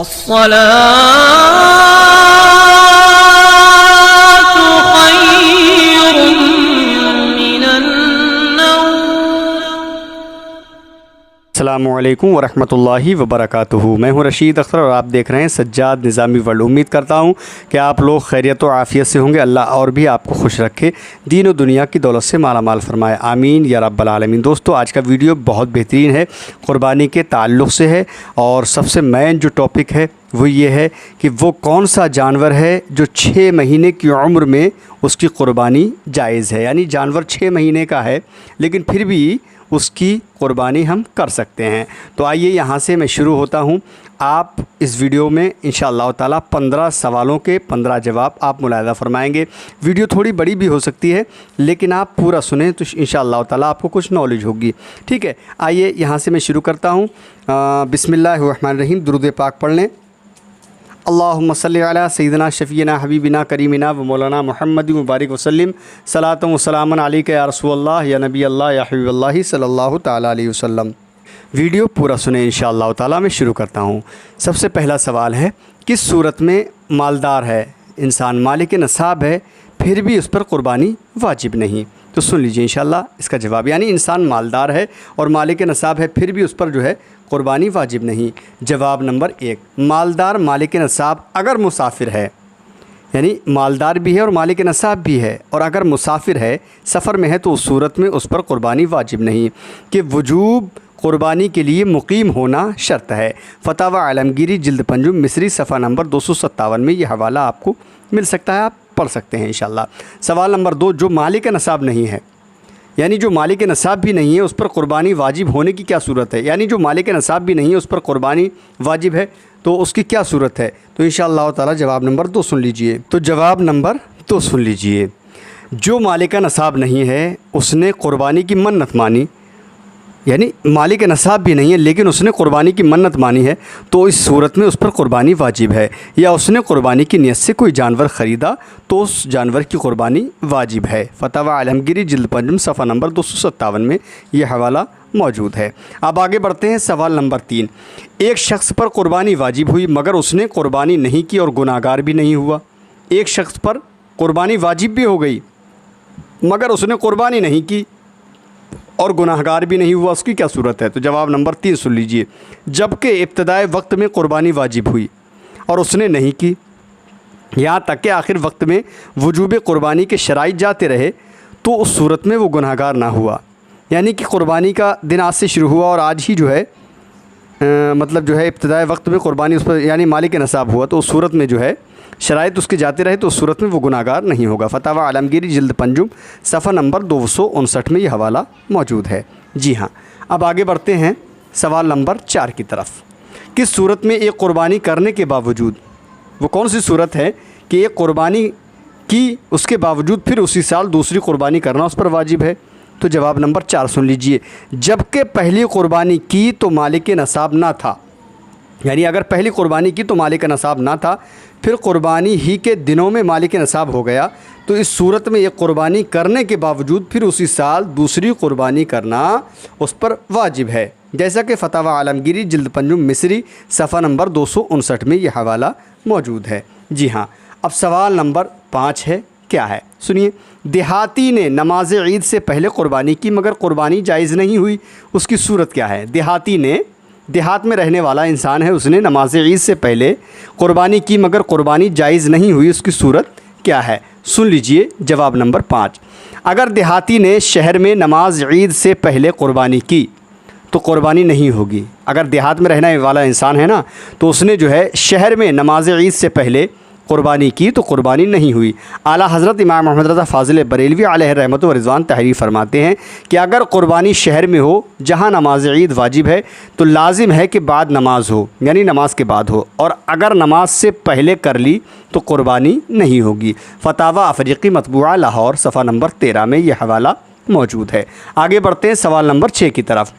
السلام علیکم ورحمۃ اللہ وبرکاتہ۔ میں ہوں رشید اختر اور آپ دیکھ رہے ہیں سجاد نظامی ورلڈ۔ امید کرتا ہوں کہ آپ لوگ خیریت و عافیت سے ہوں گے۔ اللہ اور بھی آپ کو خوش رکھے، دین و دنیا کی دولت سے مالا مال فرمائے، آمین یا رب العالمین۔ دوستو، آج کا ویڈیو بہت بہترین ہے، قربانی کے تعلق سے ہے، اور سب سے مین جو ٹاپک ہے وہ یہ ہے کہ وہ کون سا جانور ہے جو 6 مہینے کی عمر میں اس کی قربانی جائز ہے۔ یعنی جانور 6 مہینے کا ہے لیکن پھر بھی اس کی قربانی ہم کر سکتے ہیں۔ تو آئیے یہاں سے میں شروع ہوتا ہوں۔ آپ اس ویڈیو میں انشاءاللہ تعالی 15 سوالوں کے 15 جواب آپ ملاحظہ فرمائیں گے۔ ویڈیو تھوڑی بڑی بھی ہو سکتی ہے لیکن آپ پورا سنیں تو انشاءاللہ تعالی آپ کو کچھ نالج ہوگی، ٹھیک ہے۔ آئیے یہاں سے میں شروع کرتا ہوں۔ بسم اللہ الرحمن الرحیم، درود پاک پڑھ لیں۔ اللہم صلی علی سیدنا شفیعنا حبیبنا کریمنا و مولانا محمد مبارک وسلم، صلاۃ و سلام علیک یا رسول اللہ یا نبی اللہ یا حبیب اللہ صلی اللہ تعالیٰ علیہ وسلم۔ ویڈیو پورا سنیں انشاءاللہ تعالیٰ۔ میں شروع کرتا ہوں۔ سب سے پہلا سوال ہے، کس صورت میں مالدار ہے انسان، مالک نصاب ہے، پھر بھی اس پر قربانی واجب نہیں؟ تو سن لیجئے انشاءاللہ اس کا جواب۔ یعنی انسان مالدار ہے اور مالک نصاب ہے، پھر بھی اس پر جو ہے قربانی واجب نہیں۔ جواب نمبر 1، مالدار مالک نصاب اگر مسافر ہے، یعنی مالدار بھی ہے اور مالک نصاب بھی ہے، اور اگر مسافر ہے، سفر میں ہے، تو اس صورت میں اس پر قربانی واجب نہیں کہ وجوب قربانی کے لیے مقیم ہونا شرط ہے۔ فتاوی عالمگیری جلد 5 مصری صفحہ نمبر 257 میں یہ حوالہ آپ کو مل سکتا ہے، آپ پڑھ سکتے ہیں انشاءاللہ۔ سوال نمبر 2، جو مالک نصاب نہیں ہے، یعنی جو مالک نصاب بھی نہیں ہے، اس پر قربانی واجب ہونے کی کیا صورت ہے؟ یعنی جو مالک نصاب بھی نہیں ہے اس پر قربانی واجب ہے، تو اس کی کیا صورت ہے؟ تو انشاءاللہ تعالی جواب نمبر 2 سن لیجئے۔ تو جواب نمبر 2 سن لیجئے، جو مالک نصاب نہیں ہے اس نے قربانی کی منت مانی، یعنی مالک نصاب بھی نہیں ہے لیکن اس نے قربانی کی منت مانی ہے، تو اس صورت میں اس پر قربانی واجب ہے۔ یا اس نے قربانی کی نیت سے کوئی جانور خریدا تو اس جانور کی قربانی واجب ہے۔ فتاوی عالمگیری جلد 5 صفحہ نمبر 257 میں یہ حوالہ موجود ہے۔ اب آگے بڑھتے ہیں۔ سوال نمبر 3، ایک شخص پر قربانی واجب ہوئی مگر اس نے قربانی نہیں کی اور گناہ گار بھی نہیں ہوا۔ ایک شخص پر قربانی واجب بھی ہو گئی مگر اس نے قربانی نہیں کی اور گناہ گار بھی نہیں ہوا، اس کی کیا صورت ہے؟ تو جواب نمبر 3 سن لیجئے، جبکہ ابتدائے وقت میں قربانی واجب ہوئی اور اس نے نہیں کی، یہاں تک کہ آخر وقت میں وجوب قربانی کے شرائط جاتے رہے، تو اس صورت میں وہ گناہ گار نہ ہوا۔ یعنی کہ قربانی کا دن آج سے شروع ہوا اور آج ہی جو ہے مطلب جو ہے ابتدائے وقت میں قربانی اس پر یعنی مالک نصاب ہوا، تو اس صورت میں جو ہے شرائط اس کے جاتے رہے، تو اس صورت میں وہ گناہ گار نہیں ہوگا۔ فتاوی عالمگیری جلد 5 صفحہ نمبر 259 میں یہ حوالہ موجود ہے۔ جی ہاں، اب آگے بڑھتے ہیں سوال نمبر 4 کی طرف۔ کس صورت میں ایک قربانی کرنے کے باوجود، وہ کون سی صورت ہے کہ ایک قربانی کی اس کے باوجود پھر اسی سال دوسری قربانی کرنا اس پر واجب ہے؟ تو جواب نمبر 4 سن لیجئے، جبکہ پہلی قربانی کی تو مالک نصاب نہ تھا، یعنی اگر پہلی قربانی کی تو مالک نصاب نہ تھا، پھر قربانی ہی کے دنوں میں مالک نصاب ہو گیا، تو اس صورت میں ایک قربانی کرنے کے باوجود پھر اسی سال دوسری قربانی کرنا اس پر واجب ہے، جیسا کہ فتاوی عالمگیری جلد 5 مصری صفحہ نمبر 259 میں یہ حوالہ موجود ہے۔ جی ہاں، اب سوال نمبر 5 ہے، کیا ہے سنیے، دیہاتی نے نماز عید سے پہلے قربانی کی مگر قربانی جائز نہیں ہوئی، اس کی صورت کیا ہے؟ دیہاتی نے، دیہات میں رہنے والا انسان ہے، اس نے نماز عید سے پہلے قربانی کی مگر قربانی جائز نہیں ہوئی، اس کی صورت کیا ہے؟ سن لیجئے جواب نمبر 5، اگر دیہاتی نے شہر میں نماز عید سے پہلے قربانی کی تو قربانی نہیں ہوگی۔ اگر دیہات میں رہنے والا انسان ہے نا، تو اس نے جو ہے شہر میں نماز عید سے پہلے قربانی کی تو قربانی نہیں ہوئی۔ اعلیٰ حضرت امام محمد رضا فاضل بریلوی علیہ رحمت و رضوان تحریر فرماتے ہیں کہ اگر قربانی شہر میں ہو جہاں نماز عید واجب ہے تو لازم ہے کہ بعد نماز ہو، یعنی نماز کے بعد ہو، اور اگر نماز سے پہلے کر لی تو قربانی نہیں ہوگی۔ فتاوی افریقی مطبوعہ لاہور صفحہ نمبر 13 میں یہ حوالہ موجود ہے۔ آگے بڑھتے ہیں سوال نمبر 6 کی طرف۔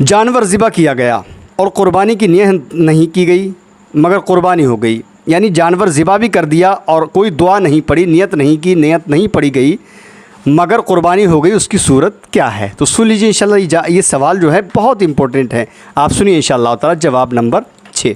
جانور ذبح کیا گیا اور قربانی کی نیت نہیں کی گئی مگر قربانی ہو گئی، یعنی جانور ذبح بھی کر دیا اور کوئی دعا نہیں پڑھی، نیت نہیں کی، نیت نہیں پڑھی گئی مگر قربانی ہو گئی، اس کی صورت کیا ہے؟ تو سن لیجیے انشاءاللہ، یہ سوال جو ہے بہت امپورٹنٹ ہے، آپ سنیے انشاءاللہ تعالی جواب نمبر 6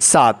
7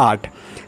8,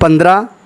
15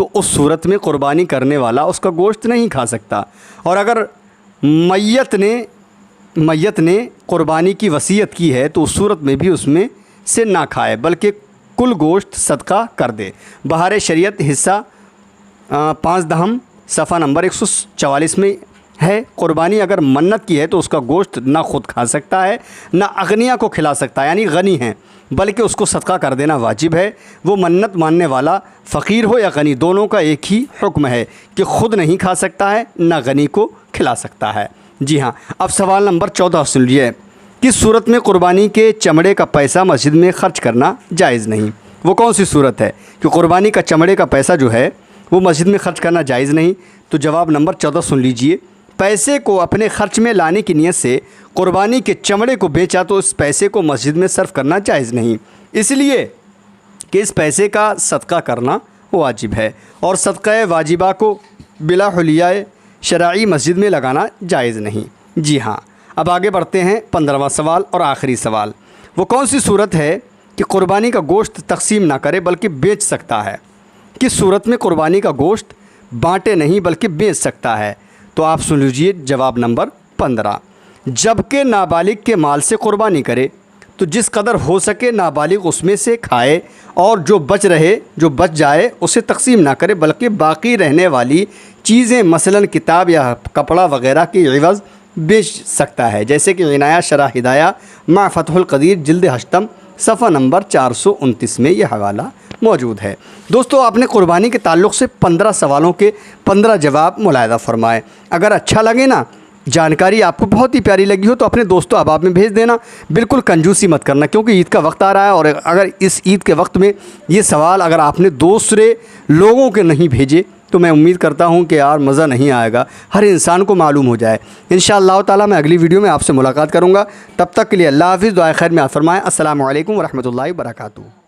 تو اس صورت میں قربانی کرنے والا اس کا گوشت نہیں کھا سکتا۔ اور اگر میت نے قربانی کی وصیت کی ہے تو اس صورت میں بھی اس میں سے نہ کھائے بلکہ کل گوشت صدقہ کر دے۔ بہار شریعت حصہ 5 دہم صفحہ نمبر 144 میں ہے۔ قربانی اگر منت کی ہے تو اس کا گوشت نہ خود کھا سکتا ہے نہ اغنیا کو کھلا سکتا ہے، یعنی غنی ہیں، بلکہ اس کو صدقہ کر دینا واجب ہے۔ وہ منت ماننے والا فقیر ہو یا غنی، دونوں کا ایک ہی حکم ہے کہ خود نہیں کھا سکتا ہے نہ غنی کو کھلا سکتا ہے۔ جی ہاں، اب سوال نمبر 14 سن لیجیے۔ کس صورت میں قربانی کے چمڑے کا پیسہ مسجد میں خرچ کرنا جائز نہیں؟ وہ کون سی صورت ہے کہ قربانی کا چمڑے کا پیسہ جو ہے وہ مسجد میں خرچ کرنا جائز نہیں؟ تو جواب نمبر 14 سن لیجئے۔ پیسے کو اپنے خرچ میں لانے کی نیت سے قربانی کے چمڑے کو بیچا تو اس پیسے کو مسجد میں صرف کرنا جائز نہیں، اس لیے کہ اس پیسے کا صدقہ کرنا واجب ہے، اور صدقہ واجبہ کو بلا حلیہ شرعی مسجد میں لگانا جائز نہیں۔ جی ہاں، اب آگے بڑھتے ہیں 15واں سوال اور آخری سوال۔ وہ کون سی صورت ہے کہ قربانی کا گوشت تقسیم نہ کرے بلکہ بیچ سکتا ہے؟ کس صورت میں قربانی کا گوشت بانٹے نہیں بلکہ بیچ سکتا ہے؟ تو آپ سن لیجیے جواب نمبر 15۔ جبکہ نابالغ کے مال سے قربانی کرے تو جس قدر ہو سکے نابالغ اس میں سے کھائے، اور جو بچ جائے اسے تقسیم نہ کرے بلکہ باقی رہنے والی چیزیں مثلاً کتاب یا کپڑا وغیرہ کی عوض بیچ سکتا ہے، جیسے کہ عنایہ شرح ہدایہ مع فتح القدیر جلد 8 صفحہ نمبر 429 میں یہ حوالہ موجود ہے۔ دوستو، آپ نے قربانی کے تعلق سے 15 سوالوں کے 15 جواب ملاحظہ فرمائے۔ اگر اچھا لگے نا، جانکاری آپ کو بہت ہی پیاری لگی ہو تو اپنے دوستوں احباب میں بھیج دینا۔ بالکل کنجوسی مت کرنا، کیونکہ عید کا وقت آ رہا ہے، اور اگر اس عید کے وقت میں یہ سوال اگر آپ نے دوسرے لوگوں کے نہیں بھیجے تو میں امید کرتا ہوں کہ یار مزہ نہیں آئے گا، ہر انسان کو معلوم ہو جائے۔ انشاءاللہ تعالی میں اگلی ویڈیو میں آپ سے ملاقات کروں گا، تب تک کے لیے اللہ حافظ، دعائے خیر میں فرمائیں۔ السلام علیکم ورحمۃ اللہ وبرکاتہ۔